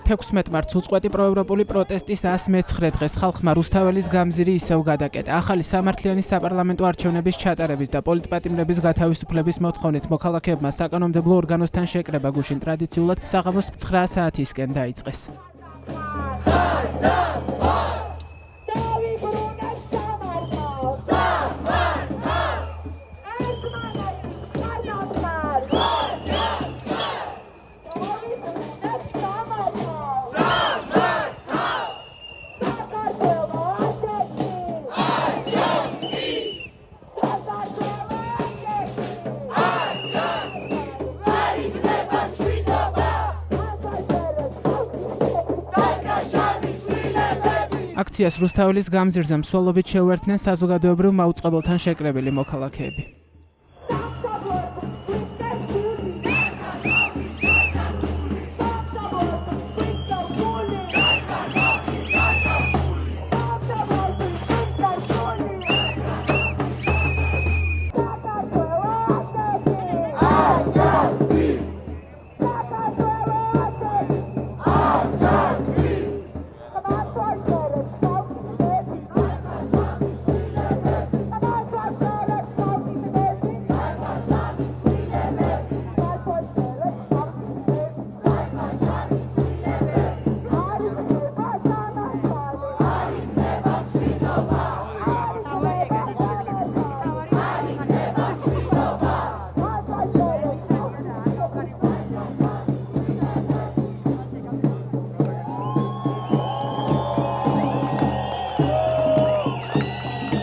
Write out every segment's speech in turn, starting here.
16 მარტს უწყვეტი პროევროპული პროტესტის 119 დღეს ხალხმა რუსთაველის გამზირი ისევ გადაკეტა. ახალი სამართლიანი საპარლამენტო არჩევნების ჩატარების და პოლიტპატიმრების გათავისუფლების მოთხოვნით მოქალაქეებმა საკანონმდებლო ორგანოსთან შეკრება გუშინ ტრადიციულად საღამოს 9 საათისკენ დაიწყეს. აქციას რუსთაველის გამზირზე მსვლელობით შეუერთდნენ საზოგადოებრივ მაუწყებელთან შეკრებილი მოქალაქეები.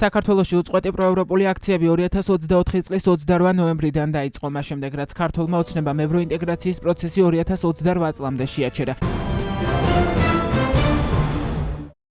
საქართველოში უწყვეტი პროევროპული აქციები 2024 წლის 28 ნოემბრიდან დაიწყო, მას შემდეგ რაც ქართულმა ოცნებამ ევროინტეგრაციის პროცესი 2028 წლამდე შეაჩერა.